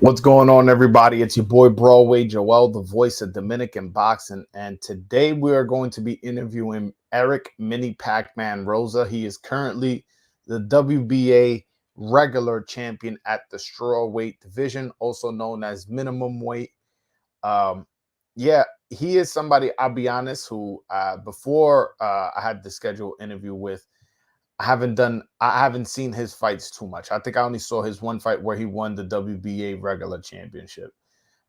What's going on, everybody? It's your boy Broadway Joel, the voice of Dominican boxing, and today we are going to be interviewing Erick Mini Pac-Man Rosa. He is currently the WBA regular champion at the strawweight division, also known as minimum weight. Um, yeah, he is somebody, I'll be honest, who before I had the scheduled interview with, I haven't seen his fights too much. I think I only saw his one fight where he won the WBA regular championship.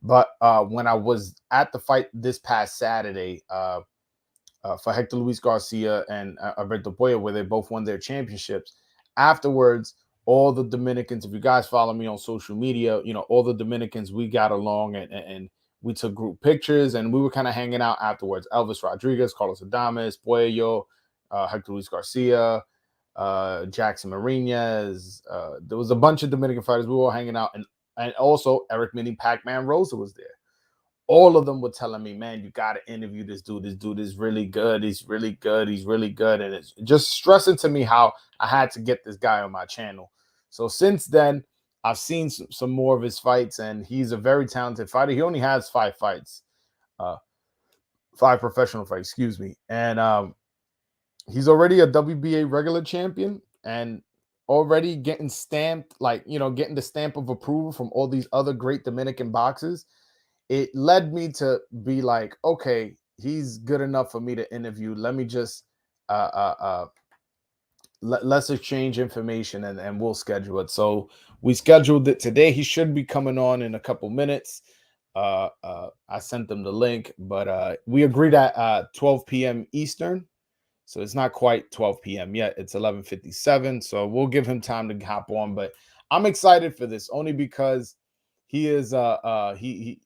But when I was at the fight this past Saturday for Hector Luis Garcia and Alberto Puello, where they both won their championships, afterwards, all the Dominicans, if you guys follow me on social media, all the Dominicans, we got along and we took group pictures and we were kind of hanging out afterwards. Elvis Rodriguez, Carlos Adames, Puello, Hector Luis Garcia, Jackson Mariñez. There was a bunch of Dominican fighters. We were all hanging out, and also Erick Mini Pac-Man Rosa was there. All of them were telling me, man, you got to interview this dude. This dude is really good. He's really good. He's really good. And it's just stressing to me how I had to get this guy on my channel. So since then, I've seen some more of his fights, and he's a very talented fighter. He only has 5 fights, 5 professional fights, excuse me. And he's already a WBA regular champion and already getting stamped, getting the stamp of approval from all these other great Dominican boxers. It led me to be like, okay, he's good enough for me to interview. Let me just let's exchange information and we'll schedule it. So we scheduled it today. He should be coming on in a couple minutes. I sent them the link, but we agreed at 12 p.m. Eastern. So it's not quite 12 p.m. yet. It's 11:57. So we'll give him time to hop on. But I'm excited for this only because he is he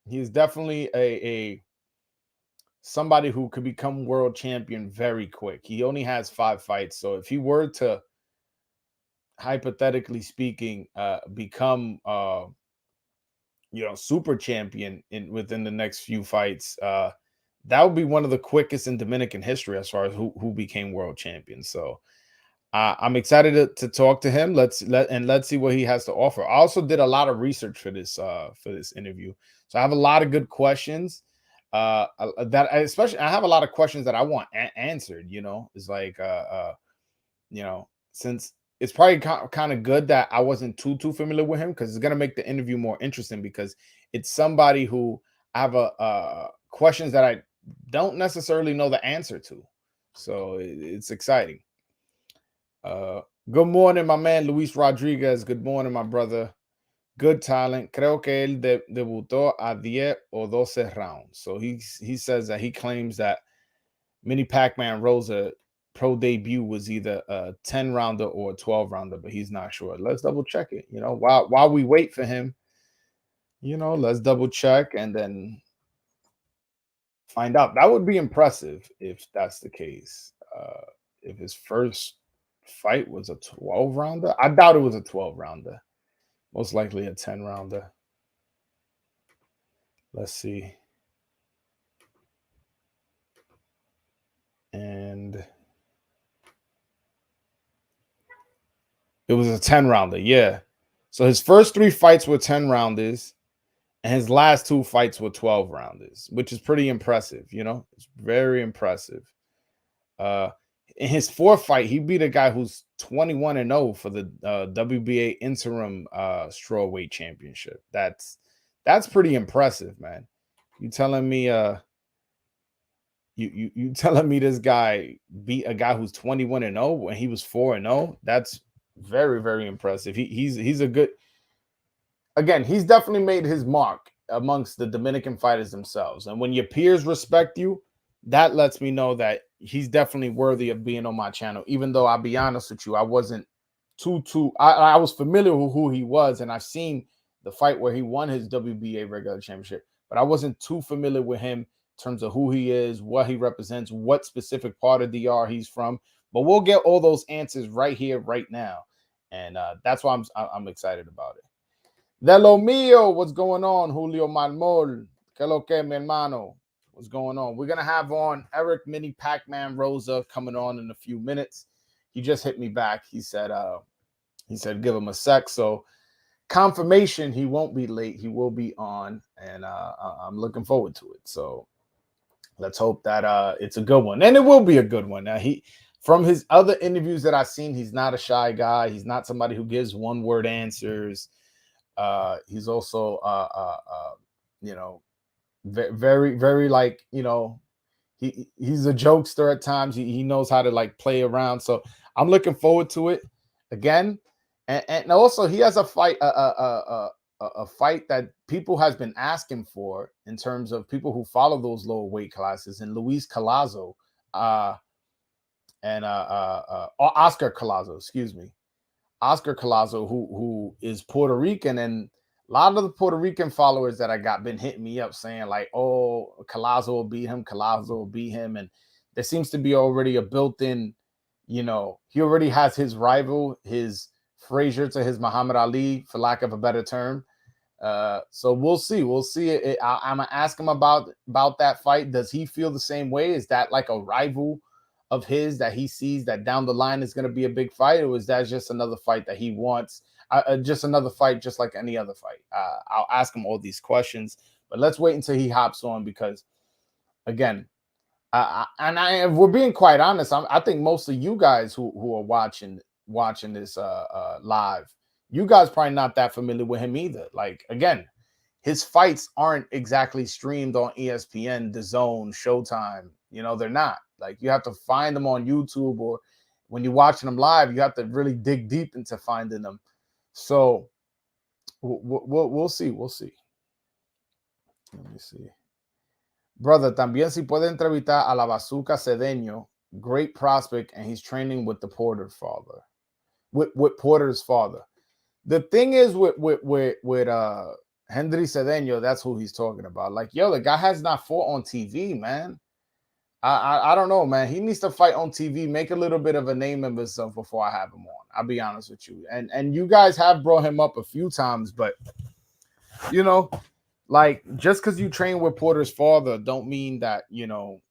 is definitely a somebody who could become world champion very quick. He only has 5 fights. So if he were to, hypothetically speaking, become super champion within the next few fights, that would be one of the quickest in Dominican history as far as who became world champion. So I'm excited to talk to him. Let's see what he has to offer. I also did a lot of research for this interview, so I have a lot of good questions. Especially I have a lot of questions that I want answered. It's like since it's probably kind of good that I wasn't too familiar with him, because it's gonna make the interview more interesting, because it's somebody who I have questions that I don't necessarily know the answer to. So it's exciting. Good morning, my man Luis Rodriguez. Good morning, my brother. Good talent. Creo que él debutó a 10 o 12 rounds. So he says that he claims that Mini Pac-Man Rosa pro debut was either a 10 rounder or a 12 rounder, but he's not sure. Let's double check it. While we wait for him, let's double check and then find out. That would be impressive if that's the case. If his first fight was a 12 rounder, I doubt it was a 12 rounder. Most likely a 10 rounder. Let's see. And it was a 10 rounder. Yeah. So his first 3 fights were 10 rounders, and his last 2 fights were 12 rounders, which is pretty impressive. It's very impressive. In his 4th fight, he beat a guy who's 21-0 for the WBA interim strawweight championship. That's pretty impressive, man. You telling me you telling me this guy beat a guy who's 21-0 when he was 4-0? That's very, very impressive. He's a good, again, he's definitely made his mark amongst the Dominican fighters themselves. And when your peers respect you, that lets me know that he's definitely worthy of being on my channel. Even though I'll be honest with you, I wasn't I was familiar with who he was, and I've seen the fight where he won his WBA regular championship, but I wasn't too familiar with him in terms of who he is, what he represents, what specific part of DR he's from. But we'll get all those answers right here, right now, and that's why I'm excited about it. De lo mío, what's going on? Julio Malmol, que lo que, mi hermano? What's going on? We're going to have on Erick Mini Pac-Man Rosa coming on in a few minutes. He just hit me back. He said give him a sec. So confirmation he won't be late. He will be on, and I'm looking forward to it. So let's hope that it's a good one, and it will be a good one. Now, from his other interviews that I've seen, he's not a shy guy. He's not somebody who gives one-word answers. He's also, you know, very, very like, you know, he's a jokester at times. He knows how to like play around. So I'm looking forward to it again. And also he has a fight, a fight that people has been asking for in terms of people who follow those lower weight classes, and Luis Colazo, and Oscar Colazo, excuse me, Oscar Colazo, who is Puerto Rican, and a lot of the Puerto Rican followers that I got been hitting me up saying like, "Oh, Colazo will beat him. Colazo will beat him," and there seems to be already a built-in, you know, he already has his rival, his Frazier to his Muhammad Ali, for lack of a better term. So we'll see. We'll see. I'm gonna ask him about that fight. Does he feel the same way? Is that like a rival of his that he sees that down the line is going to be a big fight, or is that just another fight that he wants? Just another fight, just like any other fight. I'll ask him all these questions, but let's wait until he hops on, because again, if we're being quite honest, I think most of you guys who are watching this live, you guys probably not that familiar with him either. Like, again, his fights aren't exactly streamed on ESPN, The Zone, Showtime. You know, they're not. Like, you have to find them on YouTube, or when you're watching them live, you have to really dig deep into finding them. So we'll see. We'll see. Let me see. Brother, también si puede entrevistar a la Bazooka Cedeño, great prospect, and he's training with the Porter's father. With Porter's father. The thing is with Henry Cedeño, that's who he's talking about. Like, yo, the guy has not fought on TV, man. I don't know, man. He needs to fight on TV, make a little bit of a name of himself before I have him on. I'll be honest with you. And you guys have brought him up a few times, but you know, like, just because you train with Porter's father don't mean that, you know,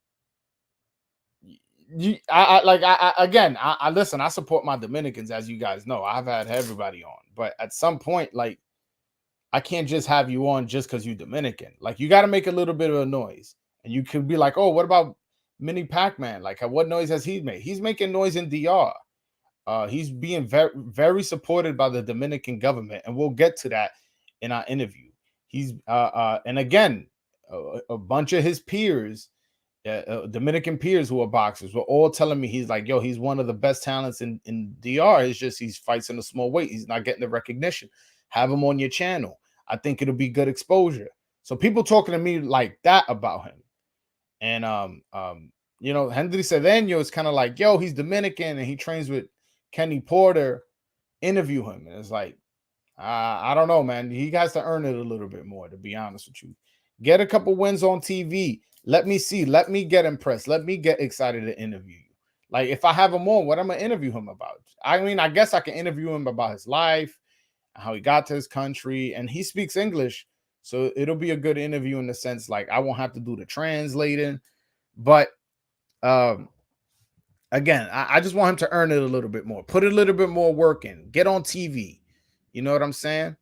I listen, I support my Dominicans, as you guys know. I've had everybody on, but at some point, like, I can't just have you on just because you're Dominican. Like, you got to make a little bit of a noise. And you could be like, oh, what about Mini Pac-Man? Like, what noise has he made? He's making noise in DR. He's being very, very supported by the Dominican government, and we'll get to that in our interview. He's and again, a bunch of his peers, Dominican peers who are boxers, were all telling me he's like, yo, he's one of the best talents in DR. It's just he's fights in a small weight. He's not getting the recognition. Have him on your channel. I think it'll be good exposure. So people talking to me like that about him. And you know, Henry Cedeño is kind of like, yo, he's Dominican and he trains with Kenny Porter. Interview him. And it's like, I don't know, man. He has to earn it a little bit more, to be honest with you. Get a couple wins on TV. Let me see. Let me get impressed. Let me get excited to interview you. Like, if I have him on, what I'm going to interview him about? I mean, I guess I can interview him about his life, how he got to his country, and he speaks English. So it'll be a good interview in the sense, like, I won't have to do the translating. But again, I just want him to earn it a little bit more. Put a little bit more work in. Get on TV. You know what I'm saying?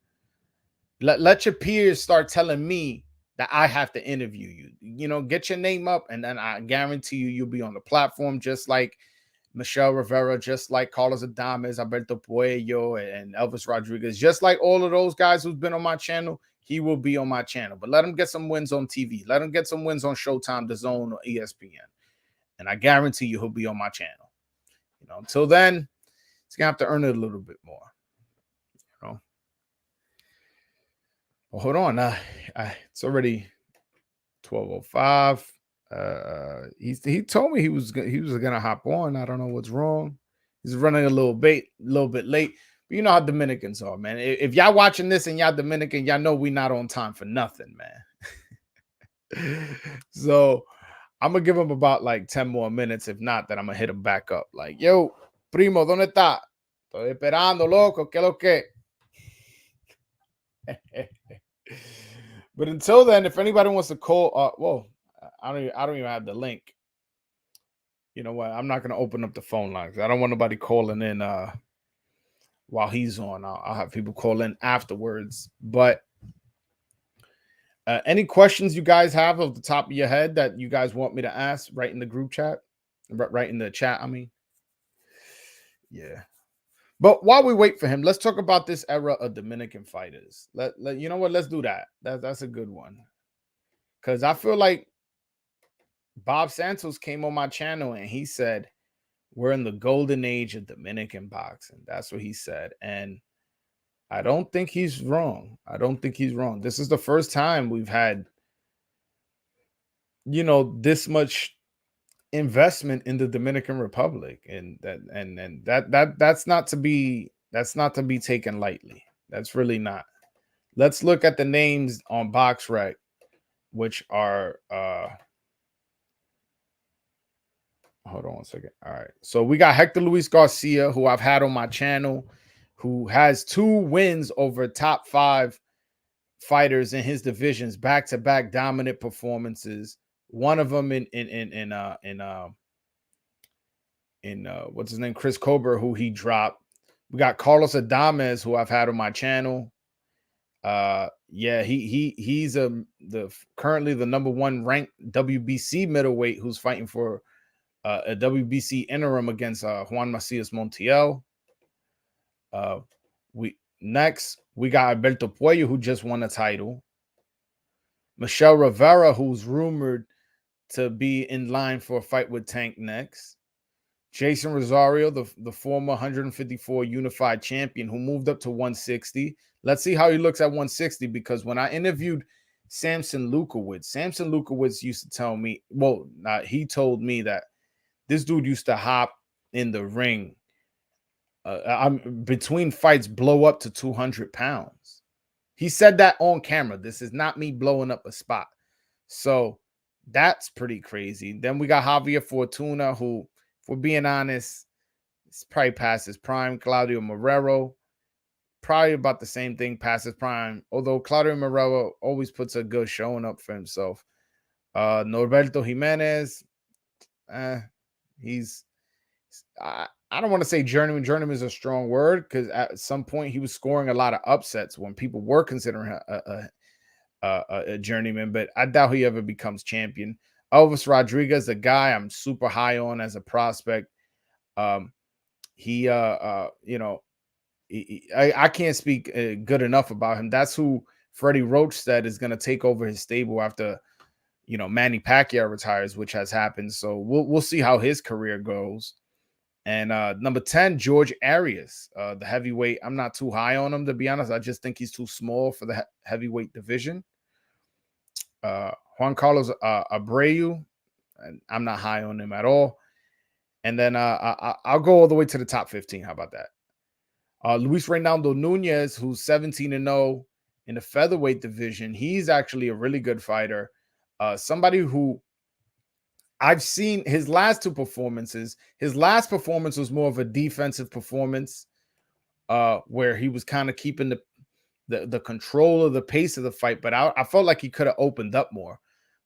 Let your peers start telling me that I have to interview you. You know, get your name up, and then I guarantee you'll be on the platform, just like Michelle Rivera, just like Carlos Adames, Alberto Puello, and Elvis Rodriguez, just like all of those guys who've been on my channel. He will be on my channel. But let him get some wins on TV. Let him get some wins on Showtime, The Zone, or ESPN. And I guarantee you he'll be on my channel. You know, until then, he's gonna have to earn it a little bit more. You know. Well, hold on. It's already 12:05. He told me he was gonna hop on. I don't know what's wrong. He's running a little bit late. But you know how Dominicans are, man. If y'all watching this and y'all Dominican, y'all know we not on time for nothing, man. So I'm gonna give him about like 10 more minutes. If not, then I'm gonna hit him back up. Like, yo, primo, ¿dónde está? Estoy esperando, loco. ¿Qué lo que? But until then, if anybody wants to call, well, I don't even have the link. You know what? I'm not gonna open up the phone lines. I don't want nobody calling in while he's on. I'll have people call in afterwards. But any questions you guys have off the top of your head that you guys want me to ask, right in the group chat, right in the chat, I mean. Yeah. But while we wait for him, let's talk about this era of Dominican fighters. You know what? Let's do that. That's a good one. Because I feel like Bob Santos came on my channel and he said, we're in the golden age of Dominican boxing. That's what he said. And I don't think he's wrong. I don't think he's wrong. This is the first time we've had, this much investment in the Dominican Republic. And that's not to be taken lightly. That's really not. Let's look at the names on BoxRec, which are hold on one second. All right. So we got Hector Luis Garcia, who I've had on my channel, who has 2 wins over top 5 fighters in his divisions, back-to-back dominant performances. One of them in what's his name? Chris Colbert, who he dropped. We got Carlos Adames, who I've had on my channel. Yeah, he's currently the number 1 ranked WBC middleweight who's fighting for a WBC interim against Juan Macias Montiel. We got Alberto Puello, who just won a title. Michelle Rivera, who's rumored to be in line for a fight with Tank next. Jason Rosario, the former 154 unified champion who moved up to 160. Let's see how he looks at 160, because when I interviewed Samson Lukowicz used to tell me, he told me that this dude used to hop in the ring between fights, blow up to 200 pounds. He said that on camera. This is not me blowing up a spot. So that's pretty crazy. Then we got Javier Fortuna, who, for being honest, it's probably past his prime. Claudio Marrero, probably about the same thing, past his prime. Although Claudio Marrero always puts a good showing up for himself. Norberto Jimenez, I don't want to say journeyman. Journeyman is a strong word, because at some point he was scoring a lot of upsets when people were considering a journeyman, but I doubt he ever becomes champion. Elvis Rodriguez, a guy I'm super high on as a prospect. I can't speak good enough about him. That's who Freddie Roach said is going to take over his stable after, Manny Pacquiao retires, which has happened. So we'll see how his career goes. And number 10, George Arias, the heavyweight. I'm not too high on him, to be honest. I just think he's too small for the heavyweight division. Juan Carlos Abreu, and I'm not high on him at all. And then I'll go all the way to the top 15. How about that? Luis Reynoldo Nunez, who's 17-0 in the featherweight division. He's actually a really good fighter. Somebody who I've seen his last 2 performances. His last performance was more of a defensive performance, where he was kind of keeping the control of the pace of the fight. But I felt like he could have opened up more.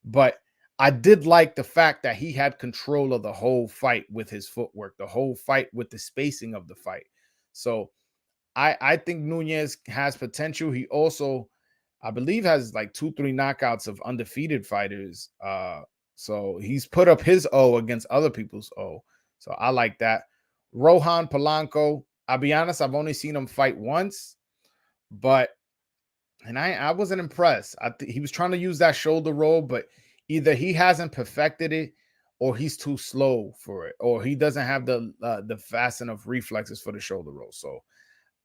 But I did like the fact that he had control of the whole fight with his footwork, the whole fight with the spacing of the fight. So I think Nunez has potential. He also, I believe, has like 2-3 knockouts of undefeated fighters. So he's put up his O against other people's O. So I like that. Rohan Polanco, I'll be honest, I've only seen him fight once, but I wasn't impressed. He was trying to use that shoulder roll, but either he hasn't perfected it, or he's too slow for it, or he doesn't have the fast enough reflexes for the shoulder roll. So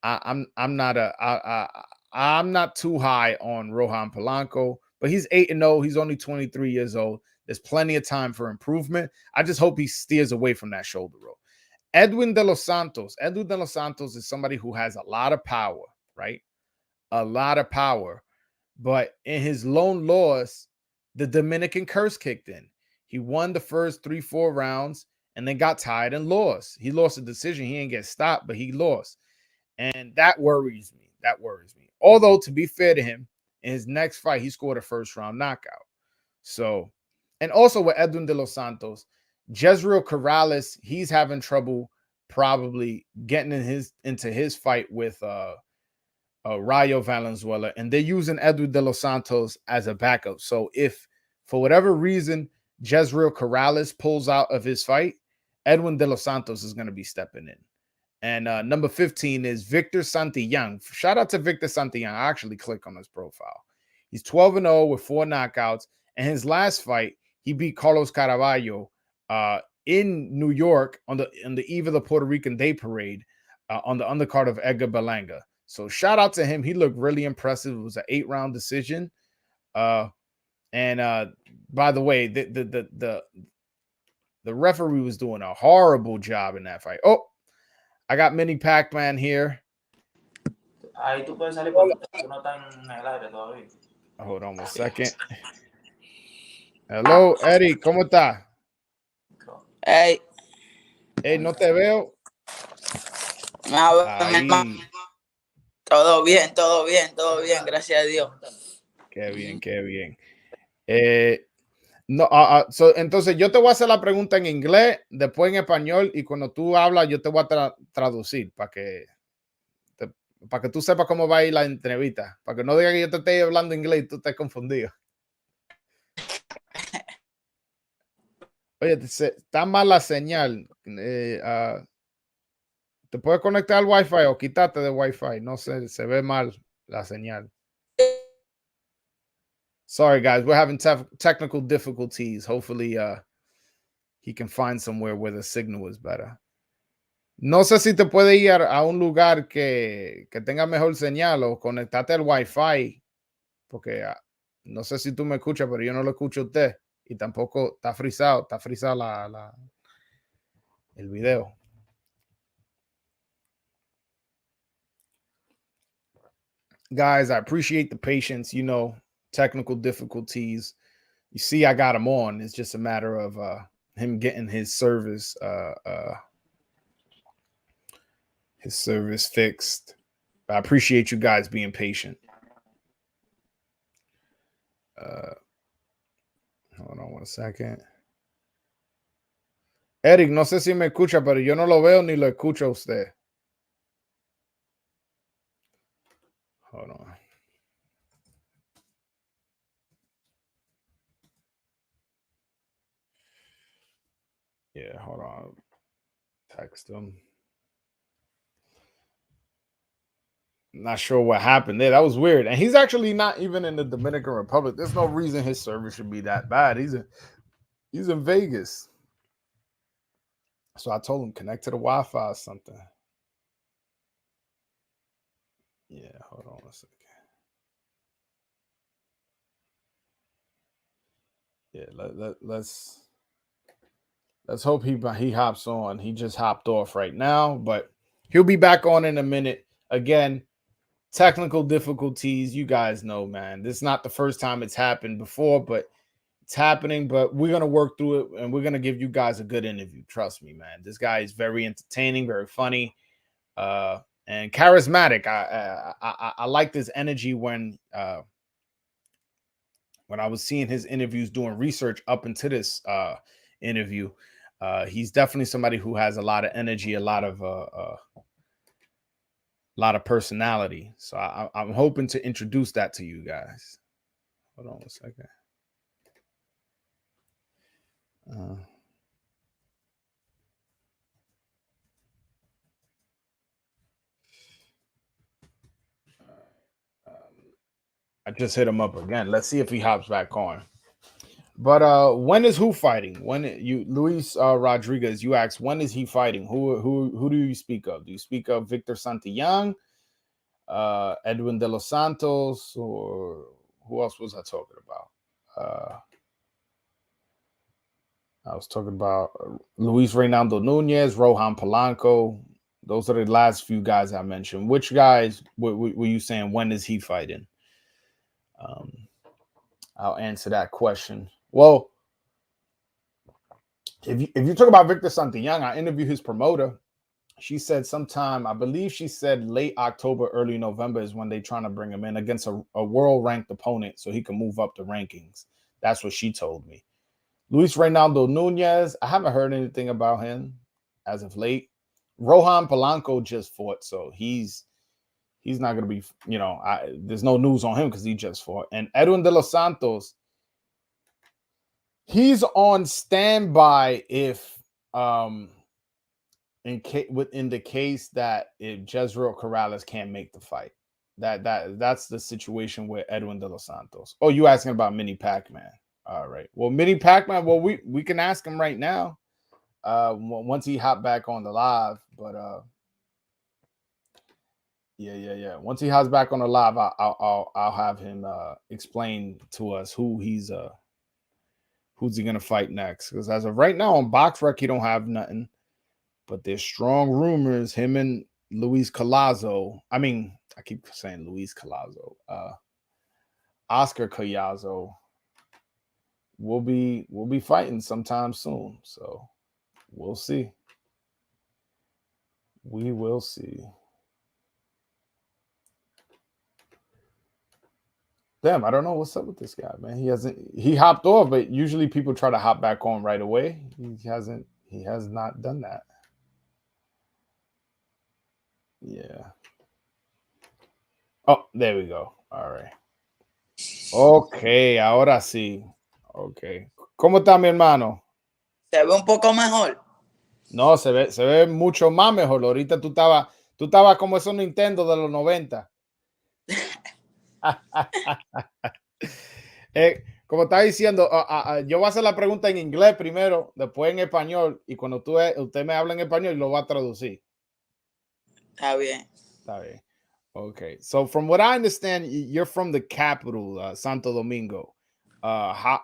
I'm not too high on Rohan Polanco, but he's 8-0. He's only 23 years old. There's plenty of time for improvement. I just hope he steers away from that shoulder roll. Edwin De Los Santos. Edwin De Los Santos is somebody who has a lot of power, right? A lot of power. But in his lone loss, the Dominican curse kicked in. He won the first 3-4 rounds and then got tired and lost. He lost a decision. He didn't get stopped, but he lost. And that worries me. That worries me. Although, to be fair to him, in his next fight, he scored a first-round knockout. So, and also with Edwin De Los Santos, Jezreel Corrales, he's having trouble probably getting into his fight with Rayo Valenzuela, and they're using Edwin de los Santos as a backup. So if for whatever reason Jezreel Corrales pulls out of his fight, Edwin de los Santos is going to be stepping in. And number 15 is Victor Santillán. Shout out to Victor Santillán. I actually click on his profile. He's 12-0 with 4 knockouts. And his last fight, he beat Carlos Caraballo in New York on the eve of the Puerto Rican Day Parade on the undercard of Edgar Berlanga. So shout out to him. He looked really impressive. It was an 8-round decision. By the way, the referee was doing a horrible job in that fight. Oh, I got Mini Pac-Man here. Ahí tú puedes salir porque tú no estás en el aire todavía. Hold on one second. Hello, Erick, ¿cómo está? Hey. Hey, no te veo. Ahí. Todo bien, gracias a Dios. Qué bien, qué bien. Entonces yo te voy a hacer la pregunta en inglés, después en español, y cuando tú hablas yo te voy a traducir para que tú sepas cómo va a ir la entrevista, para que no digas que yo te esté hablando inglés y tú estés confundido. Oye, está mal la señal. ¿Te puedes conectar al Wi-Fi o quitarte de Wi-Fi? No sé, se ve mal la señal. Sorry, guys. We're having technical difficulties. Hopefully, he can find somewhere where the signal is better. No sé si te puede ir a un lugar que tenga mejor señal o conectarte al Wi-Fi, porque no sé si tú me escuchas, pero yo no lo escucho a usted y tampoco está frisado el video. Guys, I appreciate the patience. You know, technical difficulties. You see, I got him on. It's just a matter of him getting his service fixed. I appreciate you guys being patient. Hold on one second. Erick, no sé si me escucha, pero yo no lo veo ni lo escucho a usted. Hold on. Yeah, hold on. Text him. Not sure what happened there. That was weird. And he's actually not even in the Dominican Republic. There's no reason his service should be that bad. He's in Vegas. So I told him connect to the Wi-Fi or something. Yeah, hold on a second. Yeah, let's hope he hops on. He just hopped off right now, but he'll be back on in a minute. Again, technical difficulties. You guys know, man. This is not the first time it's happened before, but it's happening. But we're gonna work through it, and we're gonna give you guys a good interview. Trust me, man. This guy is very entertaining, very funny, and charismatic. I like this energy when I was seeing his interviews, doing research up into this interview. He's definitely somebody who has a lot of energy, a lot of personality. So I'm hoping to introduce that to you guys. Hold on a second. I just hit him up again. Let's see if he hops back on. But when is who fighting? When Luis Rodriguez, you asked when is he fighting? Who do you speak of? Do you speak of Victor Santillán, Edwin de los Santos, or who else was I talking about? I was talking about Luis Reynoldo Nunez, Rohan Polanco. Those are the last few guys I mentioned. Which guys were you saying when is he fighting? I'll answer that question. Well, if you talk about Victor Santillán, I interviewed his promoter. She said sometime, I believe she said late October, early November is when they're trying to bring him in against a world-ranked opponent so he can move up the rankings. That's what she told me. Luis Reynaldo Nunez, I haven't heard anything about him as of late. Rohan Polanco just fought, so he's not going to be, there's no news on him because he just fought. And Edwin de los Santos, he's on standby if in the case that if Jezreel Corrales can't make the fight. That's the situation with Edwin de los Santos. Oh, you asking about Mini Pac-Man? All right. Well, Mini Pac-Man. Well, we can ask him right now. Once he hop back on the live, but yeah. Once he hops back on the live, I'll have him explain to us who's he gonna fight next. Because as of right now on BoxRec, he don't have nothing. But there's strong rumors him and Luis Collazo. I mean, I keep saying Luis Collazo. Oscar Collazo will be fighting sometime soon. So we'll see. We will see. Damn, I don't know what's up with this guy, man. He hopped off, but usually people try to hop back on right away. He has not done that. Yeah. Oh, there we go. All right. Ok, ahora sí. Ok. ¿Cómo está mi hermano? Se ve un poco mejor. No, se ve mucho más mejor. Ahorita tú estabas como esos Nintendo de los 90. Como estaba diciendo, yo voy a hacer la pregunta en inglés primero, después en español, y cuando usted me habla en español, lo va a traducir. Está bien. Está bien. Okay, so from what I understand, you're from the capital, Santo Domingo. How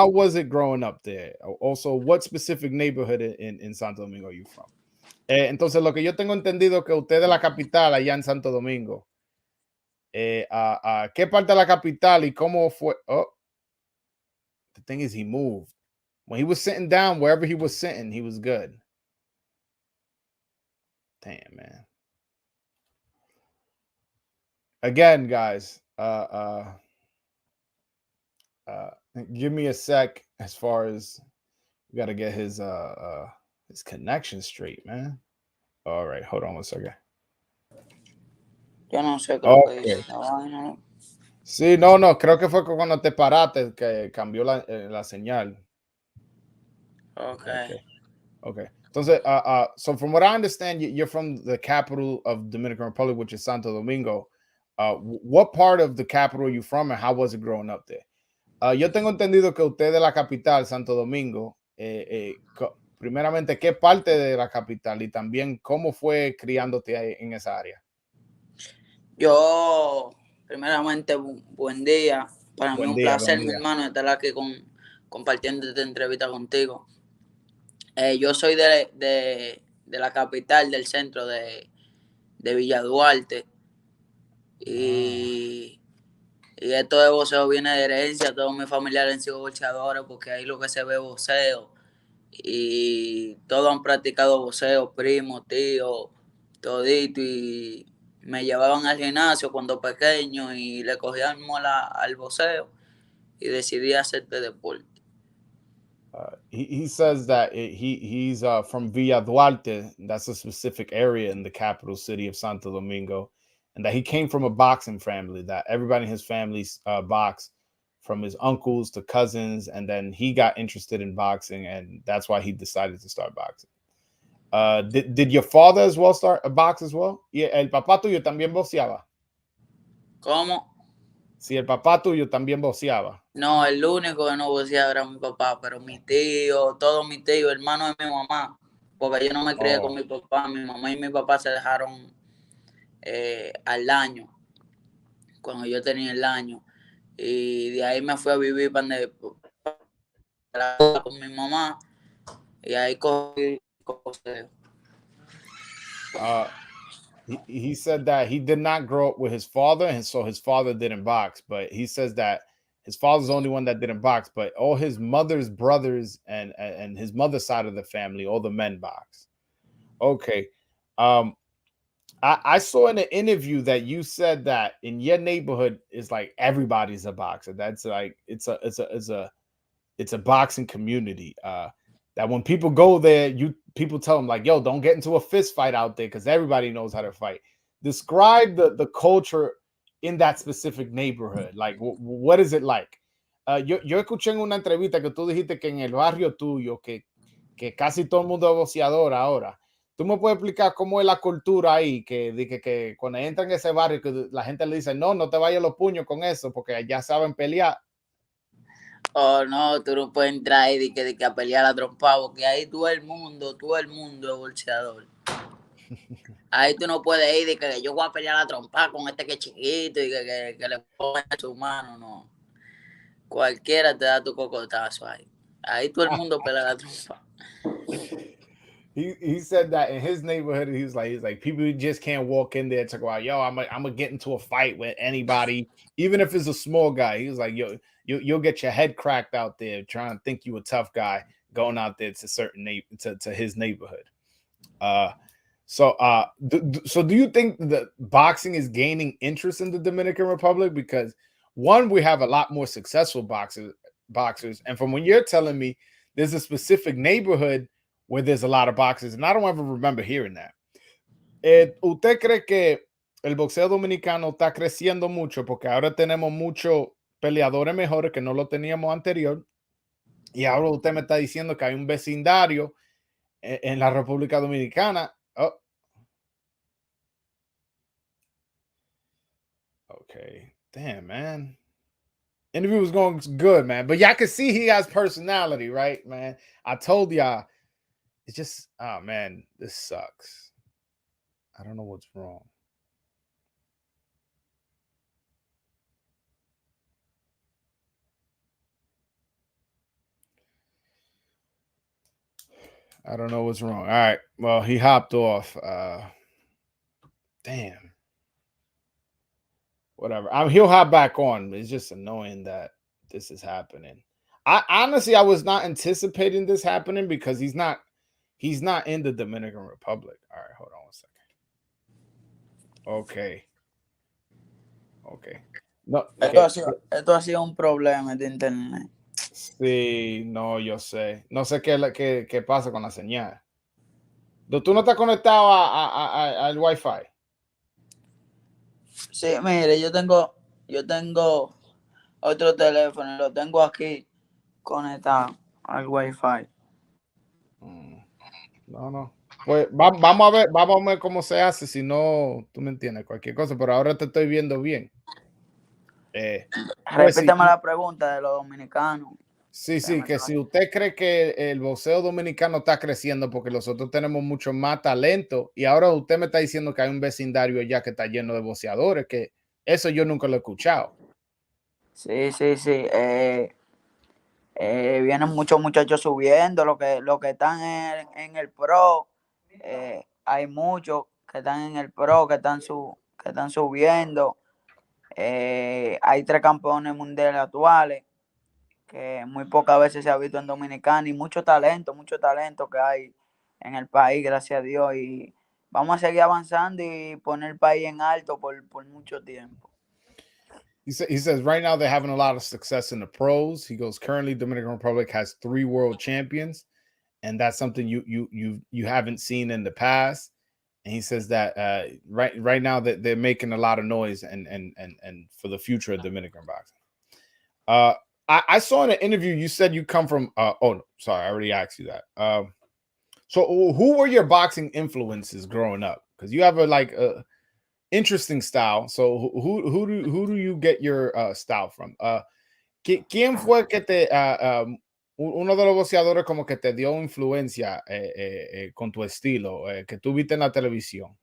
was it growing up there? Also, what specific neighborhood in Santo Domingo are you from? Entonces, lo que yo tengo entendido que usted es la capital allá en Santo Domingo. ¿Qué parte de la capital y cómo fue? Oh, the thing is, he moved. When he was sitting down, wherever he was sitting, he was good. Damn, man. Again, guys, give me a sec as far as we got to get his connection straight, man. All right, hold on one second. Yo no sé qué que dice esa vaina. Sí, no, creo que fue cuando te paraste que cambió la señal. Okay. Entonces, so from what I understand, you're from the capital of Dominican Republic, which is Santo Domingo. What part of the capital are you from, and how was it growing up there? Yo tengo entendido que usted es de la capital, Santo Domingo. Primeramente, ¿qué parte de la capital? Y también, ¿cómo fue criándote en esa área? Yo, primeramente, buen día. Para mí un placer, mi hermano, estar aquí compartiendo esta entrevista contigo. Yo soy de la capital, del centro de Villa Duarte. Y esto de boxeo viene de herencia. Todos mis familiares han sido boxeadores porque ahí lo que se ve es boxeo. Y todos han practicado boxeo, primos, tíos, todito. Y me llevaban al gimnasio cuando pequeño y le cogíamos al boxeo y decidí hacer este deporte. He says that he's from Villa Duarte. That's a specific area in the capital city of Santo Domingo. And that he came from a boxing family, that everybody in his family boxed, from his uncles to cousins. And then he got interested in boxing, and that's why he decided to start boxing. Did your father as well start a box as well? Yeah, el papá tuyo también boxeaba. ¿Cómo? Sí, el papá tuyo también boxeaba. No, el único que no boxeaba era mi papá, pero mi tío, todos mis tíos, hermanos de mi mamá, porque yo no me crié con mi papá, mi mamá y mi papá se dejaron al año, cuando yo tenía el año, y de ahí me fui a vivir con mi mamá, y ahí cogí boxeo. He said that he did not grow up with his father, and so his father didn't box. But he says that his father's the only one that didn't box. But all his mother's brothers and his mother's side of the family, all the men box. Okay. I saw in an interview that you said that in your neighborhood is like everybody's a boxer. That's like it's a boxing community. that when people go there, people tell them like, yo, don't get into a fist fight out there because everybody knows how to fight. Describe the culture in that specific neighborhood. Like, what is it like? Yo escuché en una entrevista que tú dijiste que en el barrio tuyo, que casi todo el mundo es boxeador ahora. ¿Tú me puedes explicar cómo es la cultura ahí? Que cuando entran en ese barrio, que la gente le dice, no te vayas los puños con eso, porque ya saben pelear. Oh, no, tú no puedes entrar ahí de que a pelear a trompa, porque ahí todo el mundo es boxeador. Ahí tú no puedes ir de que yo voy a pelear a trompa con este que es chiquito y que le ponga su mano, no. Cualquiera te da tu cocotazo ahí. Ahí todo el mundo pelea a trompa. He said that in his neighborhood, he's like people just can't walk in there to go out. Yo, I'm gonna get into a fight with anybody, even if it's a small guy. He was like, yo, you'll get your head cracked out there trying to think you a tough guy going out there to his neighborhood. So do you think that boxing is gaining interest in the Dominican Republic? Because one, we have a lot more successful boxers, and from when you're telling me there's a specific neighborhood where there's a lot of boxers, and I don't ever remember hearing that. ¿Usted cree que el boxeo dominicano está creciendo mucho porque ahora tenemos muchos peleadores mejores que no lo teníamos anterior? Y ahora usted me está diciendo que hay un vecindario en la República Dominicana. Oh. Okay. Damn, man. Interview was going good, man. But y'all can see he has personality, right, man? I told y'all. It's just, oh man, this sucks. I don't know what's wrong. I don't know what's wrong. All right. Well, he hopped off. Damn. Whatever. He'll hop back on. It's just annoying that this is happening. I was not anticipating this happening because he's not in the Dominican Republic. All right, hold on one second. Okay. No, Esto ha sido un problema de internet. Sí, no, yo sé. No sé qué pasa con la señal. ¿Tú no estás conectado al Wi-Fi? Sí, mire, yo tengo otro teléfono, lo tengo aquí conectado al Wi-Fi. No. Pues vamos a ver cómo se hace, si no, tú me entiendes, cualquier cosa, pero ahora te estoy viendo bien. Repítame la pregunta de los dominicanos. Sí, que si usted cree que el boxeo dominicano está creciendo porque nosotros tenemos mucho más talento y ahora usted me está diciendo que hay un vecindario allá que está lleno de boxeadores, que eso yo nunca lo he escuchado. Sí. Vienen muchos muchachos subiendo, los que están en el pro. Hay muchos que están en el pro, que están subiendo. Hay 3 campeones mundiales actuales que muy pocas veces se ha visto en Dominicana y mucho talento que hay en el país, gracias a Dios, y vamos a seguir avanzando y poner el país en alto por mucho tiempo. He says right now they're having a lot of success in the pros. He goes, currently Dominican Republic has 3 world champions, and that's something you haven't seen in the past. And he says that right now that they're making a lot of noise and for the future of Dominican boxing. I saw in an interview you said you come from. Oh, sorry, I already asked you that. So who were your boxing influences growing up? Because you have a interesting style. So who do you get your style from? ¿Quién fue que te uno de los boxeadores como que te dio influencia con tu estilo que tú viste en la televisión?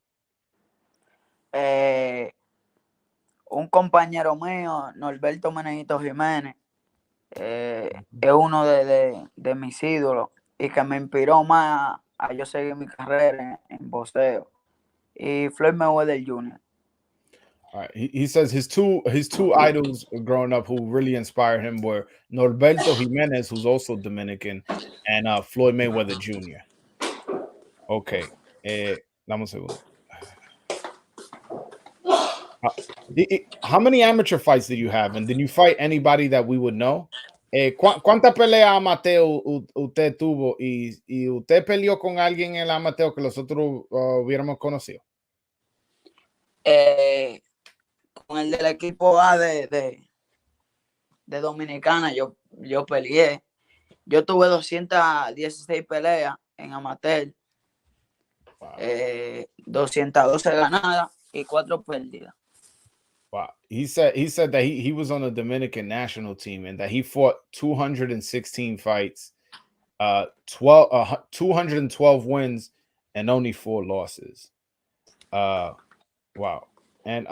Un compañero mío, Norberto Jimenez, es uno de mis ídolos y que me inspiró más a yo seguir mi carrera en boxeo. Y Floyd Mayweather Jr. All right. He says his two idols growing up who really inspired him were Norberto Jimenez, who's also Dominican, and Floyd Mayweather Jr. Okay. Dame un segundo. How many amateur fights did you have? And did you fight anybody that we would know? ¿Cuántas peleas amateur usted tuvo y usted peleó con alguien en el amateur que nosotros hubiéramos conocido? Con el del equipo A de Dominicana, yo peleé. Yo tuve 216 peleas en amateur, Wow. 212 ganadas y 4 perdidas. Wow. He said that he was on the Dominican national team and that he fought 216 fights, 212 wins and only 4 losses. Wow. And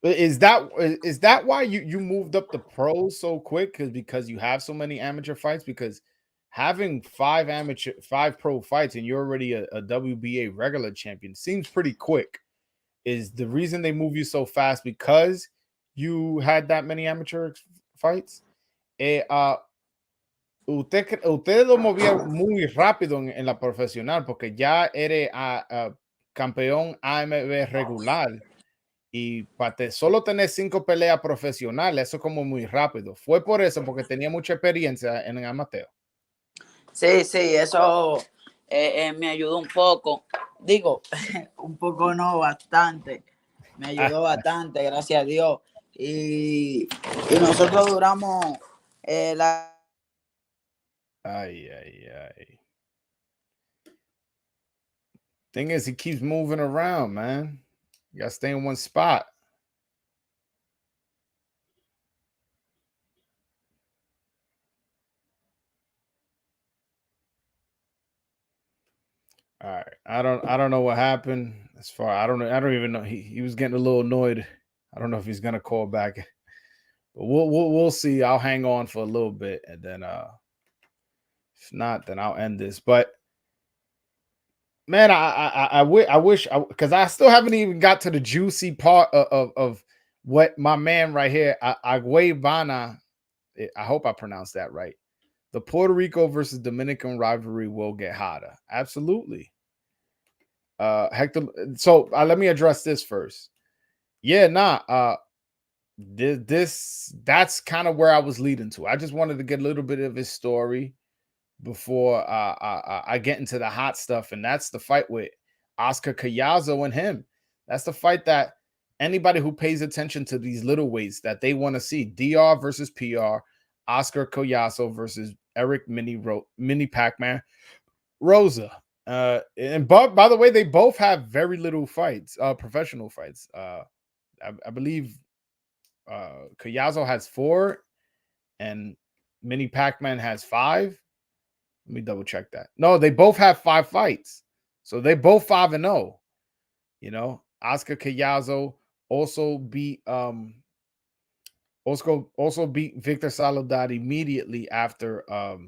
is that why you moved up the pros so quick? Because you have so many amateur fights? Because having 5 pro fights and you're already a WBA regular champion seems pretty quick. Is the reason they move you so fast because you had that many amateur fights? Usted lo movía muy rápido en la profesional porque ya eres campeón AMB regular y para solo tener 5 peleas profesionales, eso como muy rápido. Fue por eso, porque tenía mucha experiencia en el amateur. Sí, eso me ayudó un poco. Digo, un poco no, bastante. Me ayudó bastante, gracias a Dios. Y nosotros duramos Ay. Thing is, he keeps moving around, man. You gotta stay in one spot. All right. I don't know what happened. As far I don't even know. He was getting a little annoyed. I don't know if he's gonna call back. But we'll see. I'll hang on for a little bit and then if not, then I'll end this. But man, I wish because I still haven't even got to the juicy part of what my man right here, Aguevana. I hope I pronounced that right. The Puerto Rico versus Dominican rivalry will get hotter. Absolutely. Hector. So let me address this first. Yeah, that's kind of where I was leading to. I just wanted to get a little bit of his story before I get into the hot stuff, and that's the fight with Oscar Collazo and him. That's the fight that anybody who pays attention to these little weights that they want to see. DR versus PR, Oscar Collazo versus Erick Mini Pac-Man Rosa. And by the way, they both have very little fights, professional fights. I believe Collazo has 4 and Mini Pac-Man has 5. Let me double check that. No, they both have 5 fights. So they both 5-0. You know, Oscar Collazo also beat Victor Soledad immediately after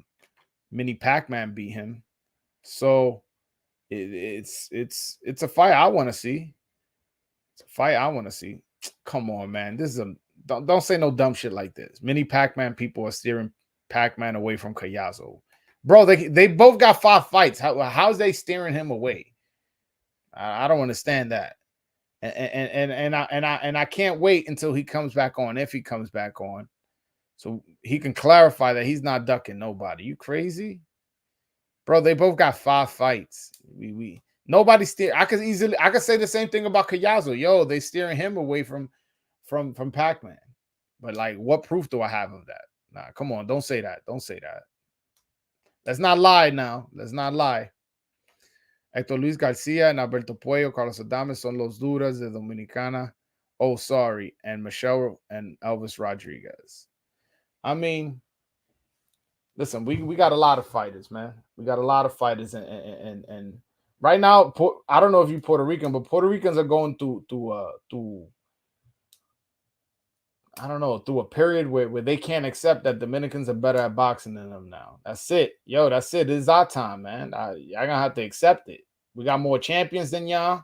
Mini Pac-Man beat him. So it's a fight I want to see. It's a fight I want to see. Come on, man. This is don't say no dumb shit like this. Mini Pac-Man people are steering Pac-Man away from Collazo. Bro, they both got 5 fights. How's they steering him away? I don't understand that. And I can't wait until he comes back on, if he comes back on, so he can clarify that he's not ducking nobody. You crazy? Bro, they both got 5 fights. Nobody steer. I could say the same thing about Collazo. Yo, they steering him away from Pac-Man. But like, what proof do I have of that? Nah, come on, don't say that. Don't say that. Let's not lie now. Let's not lie. Héctor Luis Garcia and Alberto Puello, Carlos Adames son los duras de Dominicana. Oh, sorry. And Michelle and Elvis Rodriguez. I mean, listen, we got a lot of fighters, man. We got a lot of fighters. And right now, I don't know if you're Puerto Rican, but Puerto Ricans are going through I don't know, through a period where they can't accept that Dominicans are better at boxing than them now. That's it. Yo, that's it. This is our time, man. Y'all gonna have to accept it. We got more champions than y'all,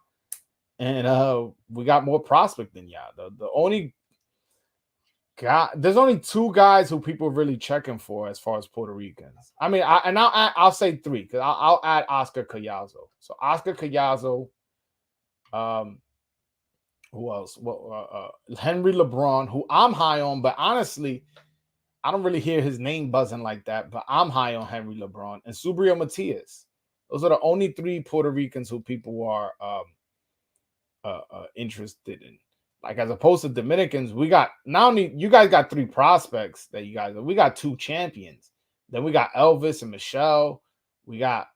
and we got more prospect than y'all. The only guy, there's only 2 guys who people are really checking for as far as Puerto Ricans. I mean, I'll say 3 because I'll add Oscar Collazo. So Oscar Collazo, who else? Well, Henry LeBron, who I'm high on, but honestly, I don't really hear his name buzzing like that, but I'm high on Henry LeBron and Subriel Matias. Those are the only 3 Puerto Ricans who people are interested in. Like, as opposed to Dominicans, we got not only you guys got 3 prospects that you guys, we got 2 champions. Then we got Elvis and Michelle. We got,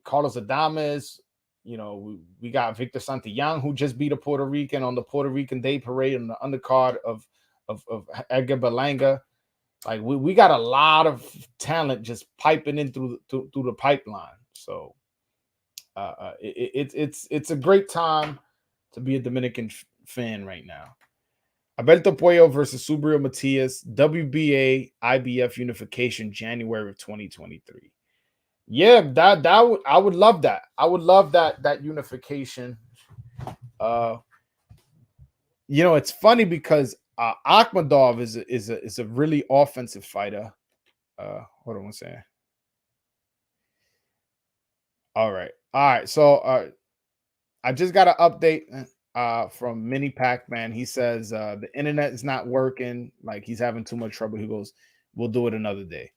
Carlos Adames. We got Victor Santillán, who just beat a Puerto Rican on the Puerto Rican Day Parade on the undercard of Edgar Berlanga. Like, we got a lot of talent just piping in through the pipeline. So it's a great time to be a Dominican fan right now. Alberto Puello versus Subriel Matias, WBA IBF unification, January of 2023. Yeah, I would love that. I would love that unification. It's funny because Akhmadov is a really offensive fighter. Hold on one second. All right. So I just got an update from Mini Pac-Man. He says the internet is not working. Like, he's having too much trouble. He goes, "We'll do it another day."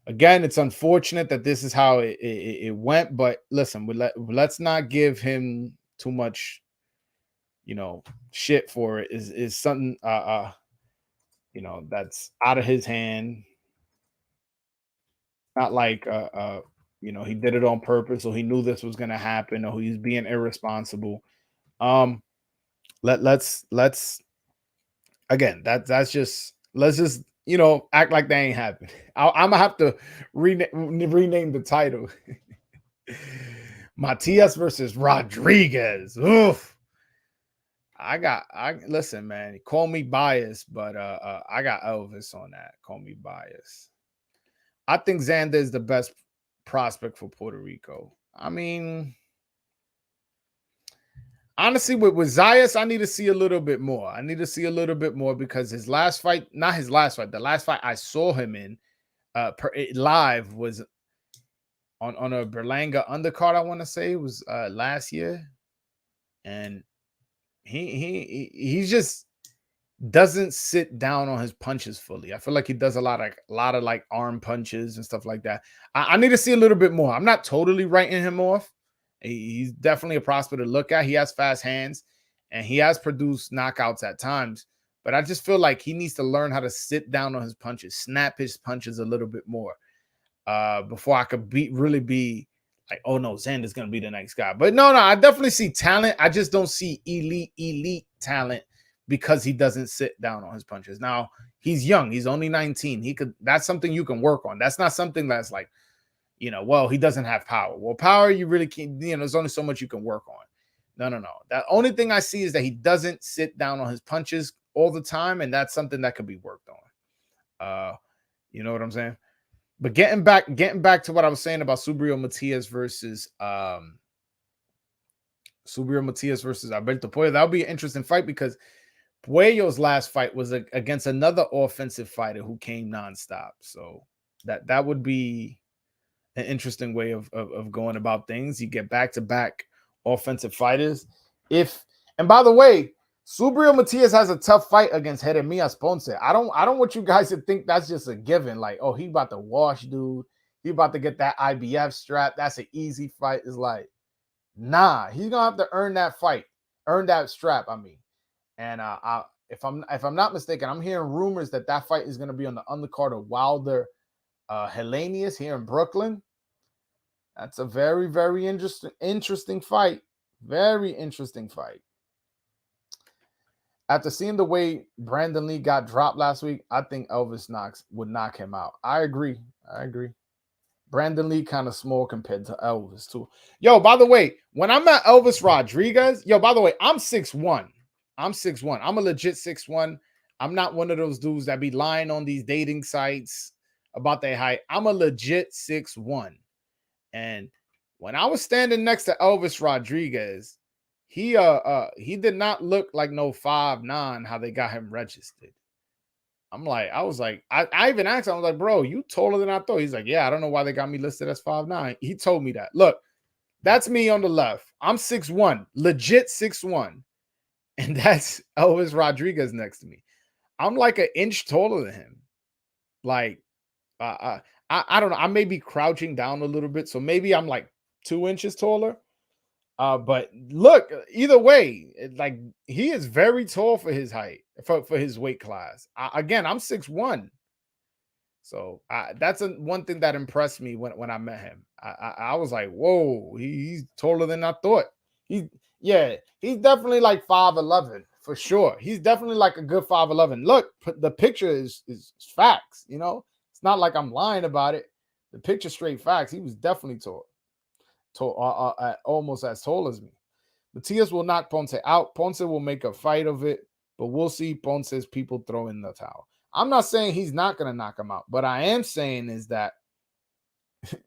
Again, it's unfortunate that this is how it went, but listen, let's not give him too much, shit for it. Is something that's out of his hand. Not like he did it on purpose, or he knew this was gonna happen, or he's being irresponsible. Let's again, let's just act like that ain't happened. I'm gonna have to rename the title. Matias versus Rodriguez. Oof. Listen, man, call me biased, but I got Elvis on that. Call me biased. I think Xander is the best prospect for Puerto Rico. I mean, honestly, with Zayas, I need to see a little bit more. Because the last fight I saw him in live was on a Berlanga undercard, I want to say. It was last year. And he just doesn't sit down on his punches fully. I feel like he does a lot of like arm punches and stuff like that. I need to see a little bit more. I'm not totally writing him off. He's definitely a prospect to look at. He has fast hands and he has produced knockouts at times, but I just feel like he needs to learn how to sit down on his punches, snap his punches a little bit more before I could really be like, oh no, Xander's going to be the next guy. But no, I definitely see talent. I just don't see elite talent because he doesn't sit down on his punches. Now, he's young. He's only 19. That's something you can work on. That's not something that's like, well, he doesn't have power. Well, power, you really can't, there's only so much you can work on. No. The only thing I see is that he doesn't sit down on his punches all the time, and that's something that could be worked on. You know what I'm saying? But getting back to what I was saying about Subriel Matias versus Alberto Puello, that would be an interesting fight because Puello's last fight was against another offensive fighter who came nonstop. So that would be an interesting way of going about things. You get back-to-back offensive fighters. And by the way, Subriel Matias has a tough fight against Jeremias Ponce. I don't want you guys to think that's just a given. Like, oh, he about to wash dude. He about to get that IBF strap. That's an easy fight. It's like, nah, he's gonna have to earn that strap. I mean, and if I'm not mistaken, I'm hearing rumors that fight is gonna be on the undercard of Wilder Helenius here in Brooklyn. That's a very, very interesting fight. Very interesting fight. After seeing the way Brandon Lee got dropped last week, I think Elvis would knock him out. I agree. Brandon Lee kind of small compared to Elvis too. Yo, by the way, when I'm at Elvis Rodriguez, I'm 6'1". I'm a legit 6'1". I'm not one of those dudes that be lying on these dating sites about their height. I'm a legit 6'1". And when I was standing next to Elvis Rodriguez, he did not look like no 5'9", how they got him registered. I even asked him, I was like, bro, you taller than I thought. He's like, yeah, I don't know why they got me listed as 5'9". He told me that. Look, that's me on the left. I'm 6'1", legit 6'1". And that's Elvis Rodriguez next to me. I'm like an inch taller than him. Like, I don't know. I may be crouching down a little bit, so maybe I'm like 2 inches taller. But look, either way, like he is very tall for his height, for his weight class. Again, I'm 6'1". So that's one thing that impressed me when I met him. I was like, whoa, he's taller than I thought. He's definitely like 5'11" for sure. He's definitely like a good 5'11". Look, the picture is facts. You know, it's not like I'm lying about it. The picture straight facts. He was definitely tall, almost as tall as me. Matias will knock Ponce out. Ponce will make a fight of it, but we'll see Ponce's people throw in the towel. I'm not saying he's not going to knock him out, but I am saying is that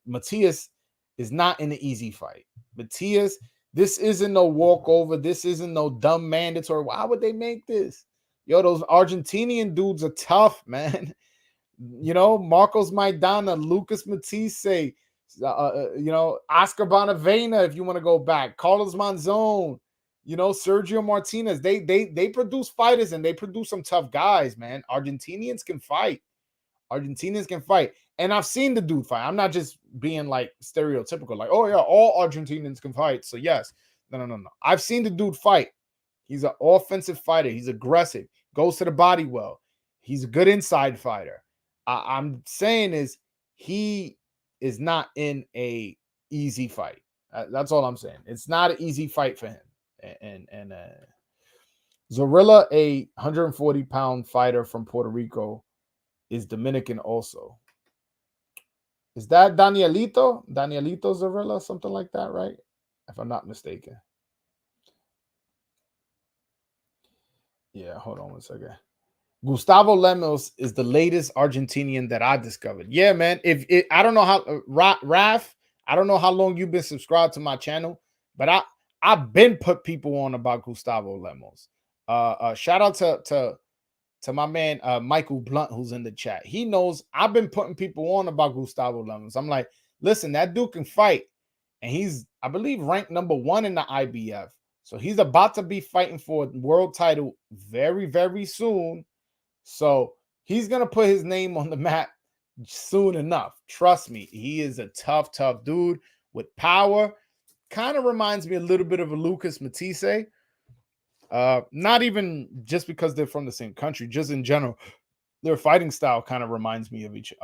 Matias is not in an easy fight. Matias, this isn't no walkover. This isn't no dumb mandatory. Why would they make this? Yo, those Argentinian dudes are tough, man. You know, Marcos Maidana, Lucas Matisse, Oscar Bonavena, if you want to go back, Carlos Monzon, Sergio Martinez. They produce fighters and they produce some tough guys, man. Argentinians can fight. And I've seen the dude fight. I'm not just being like stereotypical, like, oh yeah, all Argentinians can fight. So yes. No. I've seen the dude fight. He's an offensive fighter. He's aggressive, goes to the body well. He's a good inside fighter. I'm saying is he is not in a easy fight. That's all I'm saying. It's not an easy fight for him. And Zorilla, a 140-pound fighter from Puerto Rico, is Dominican also. Is that Danielito? Danielito Zorilla, something like that, right? If I'm not mistaken. Yeah, hold on one second. Gustavo Lemos is the latest Argentinian that I discovered. Yeah, man. I don't know how Raf, I don't know how long you've been subscribed to my channel, but I've been put people on about Gustavo Lemos. Shout out to my man Michael Blunt, who's in the chat. He knows I've been putting people on about Gustavo Lemos. I'm like, listen, that dude can fight, and he's, I believe, ranked #1 in the IBF. So he's about to be fighting for a world title very, very soon. So he's going to put his name on the map soon enough. Trust me, he is a tough dude with power. Kind of reminds me a little bit of a Lucas Matisse. Not even just because they're from the same country, just in general, their fighting style kind of reminds me of each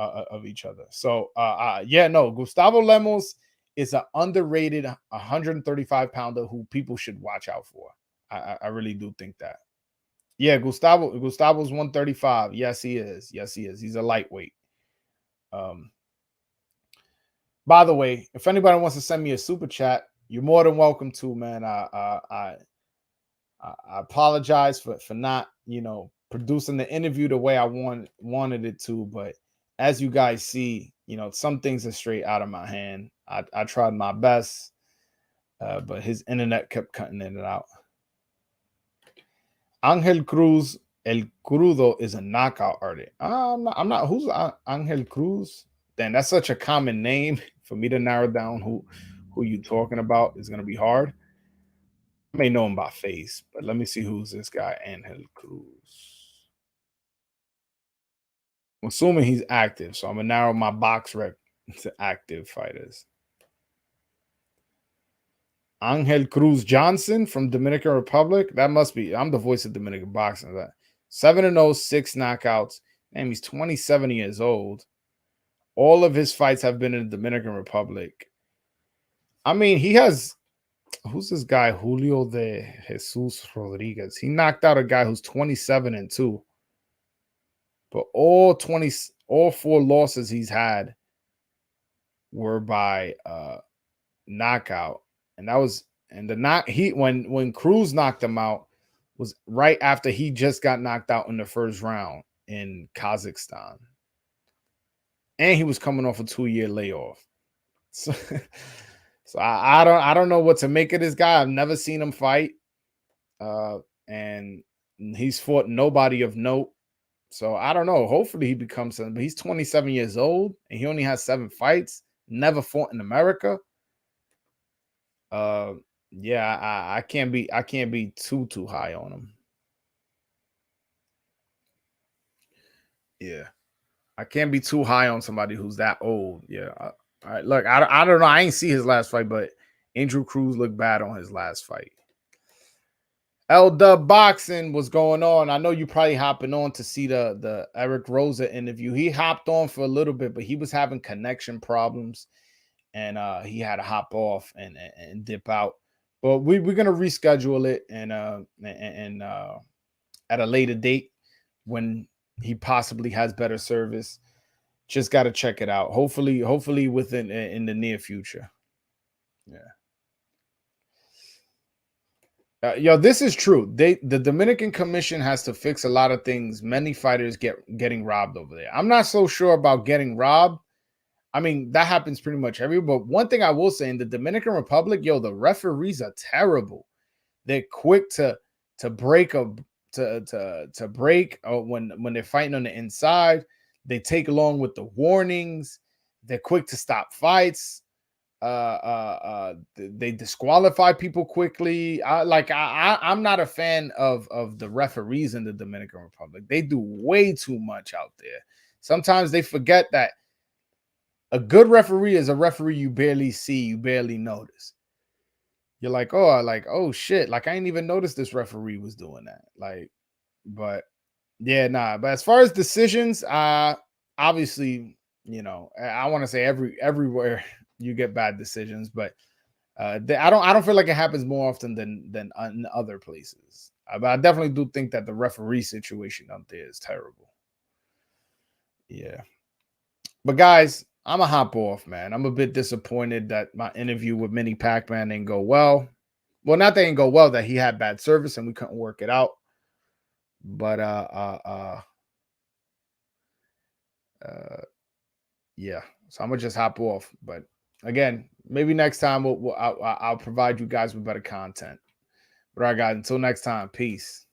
other. So Gustavo Lemos is an underrated 135-pounder who people should watch out for. I really do think that. Yeah, Gustavo's 135. Yes, he is. He's a lightweight. By the way, if anybody wants to send me a super chat, you're more than welcome to, man. I apologize for not, producing the interview the way I wanted it to, but as you guys see, some things are straight out of my hand. I tried my best, but his internet kept cutting in and out. Angel Cruz, El Crudo, is a knockout artist. I'm not. Who's Angel Cruz? Then that's such a common name for me to narrow down who you talking about is going to be hard. I may know him by face, but let me see who's this guy, Angel Cruz. I'm assuming he's active, so I'm going to narrow my box rec to active fighters. Angel Cruz Johnson from Dominican Republic. That must be. I'm the voice of Dominican boxing. That 7-0, 6 knockouts. And he's 27 years old. All of his fights have been in the Dominican Republic. I mean, he has. Who's this guy? Julio de Jesus Rodriguez. He knocked out a guy who's 27-2. But all 4 losses he's had were by knockout. And that was, and when Cruz knocked him out was right after he just got knocked out in the first round in Kazakhstan. And he was coming off a 2-year layoff. So I don't know what to make of this guy. I've never seen him fight. And he's fought nobody of note. So I don't know. Hopefully he becomes something. But he's 27 years old and he only has 7 fights. Never fought in America. I can't be too high on him. Yeah. I can't be too high on somebody who's that old. Yeah. All right. Look, I don't know. I ain't see his last fight, but Angel Cruz looked bad on his last fight. L-Dub Boxing was going on. I know you probably hopping on to see the Erick Rosa interview. He hopped on for a little bit, but he was having connection problems, and he had to hop off and dip out. But we're gonna reschedule it and at a later date when he possibly has better service. Just got to check it out. Hopefully within in the near future. Yeah. Yo, this is true. The Dominican Commission has to fix a lot of things. Many fighters getting robbed over there. I'm not so sure about getting robbed. I mean, that happens pretty much everywhere. But one thing I will say, in the Dominican Republic, yo, the referees are terrible. They're quick to break to break when they're fighting on the inside. They take along with the warnings. They're quick to stop fights. They disqualify people quickly. I'm not a fan of the referees in the Dominican Republic. They do way too much out there. Sometimes they forget that a good referee is a referee you barely see, you barely notice. You're like, oh shit, like I didn't even notice this referee was doing that. Like, but yeah, nah. But as far as decisions, obviously, you know, I want to say everywhere you get bad decisions, but I don't feel like it happens more often than in other places. But I definitely do think that the referee situation out there is terrible. Yeah. But guys, I'm a hop off, man. I'm a bit disappointed that my interview with Mini Pac-Man didn't go well. Well, not that it didn't go well, that he had bad service and we couldn't work it out. But yeah. So I'm gonna just hop off. But again, maybe next time I'll provide you guys with better content. But all right, guys, until next time, peace.